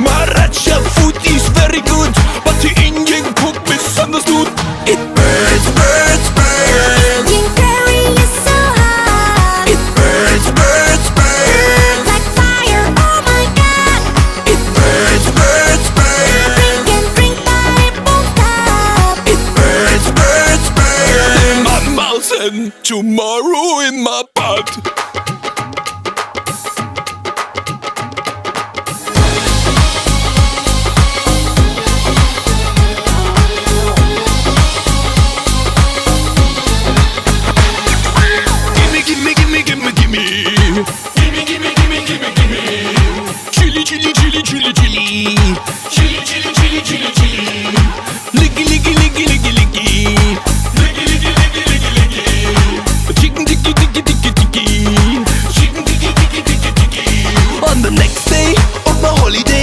Maracha food is very good, but the Indian cook misunderstood. It burns, burns, burns. King curry is so hot. It burns, burns, burns. Like fire, oh my god. It burns, burns, burns. Drink and drink, but it won't stop. It burns, burns, burns. In my mouth and tomorrow in my butt. Gimme, gimme, gimme, gimme. Gimme, gimme, gimme, gimme, gimme. Chili, chili, chili, chili, chili. Chili, chili, chili, chili, chili.